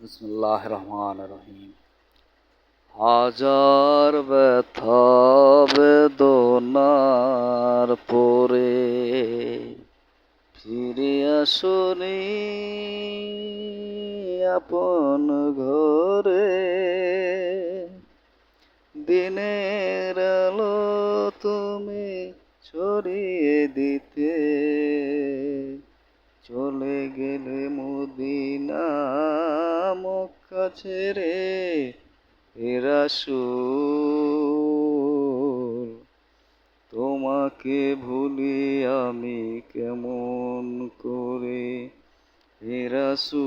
বিসমিল্লাহির রহমানির রহিম। হাজার ব্যথা বেদনার পরে ফিরে আসনি আপন ঘরে। দিনের আলো তুমি ছড়িয়ে দিতে চলে গেলে মদিনা মক্কা ছেড়ে। হে রাসূল, তোমাকে ভুলি আমি কেমন করে। হে রাসূল,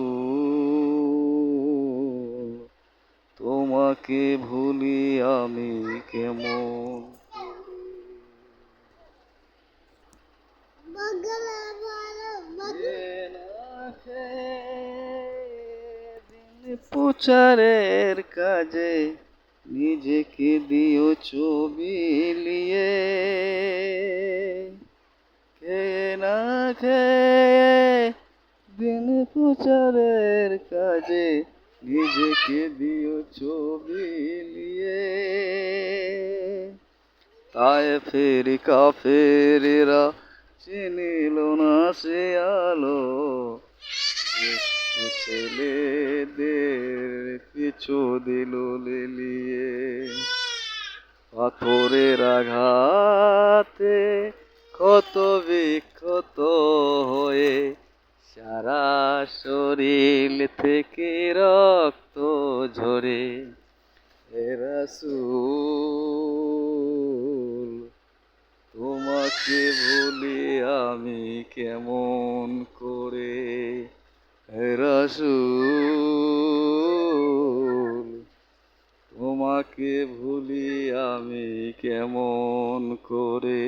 তোমাকে ভুলি আমি কেমন। প্রচারের কাজে নিজেকে দিও ছবি লিয়ে, খেয়ে না খেয়ে দিন প্রচারের কাজে নিজেকে দিও ছবি লিয়ে। তায়েফের কাফেরেরা চিনিল না সে আলো, ছেলেদের পিছু দিল লেলিয়ে। পাথরের আঘাতে ক্ষত বিক্ষত হয়ে সারা শরীর থেকে রক্ত ঝরে। হে রাসূল, তোমাকে ভুলি আমি কেমন করে। হে রাসূল, তোমাকে ভুলি আমি কেমন করে।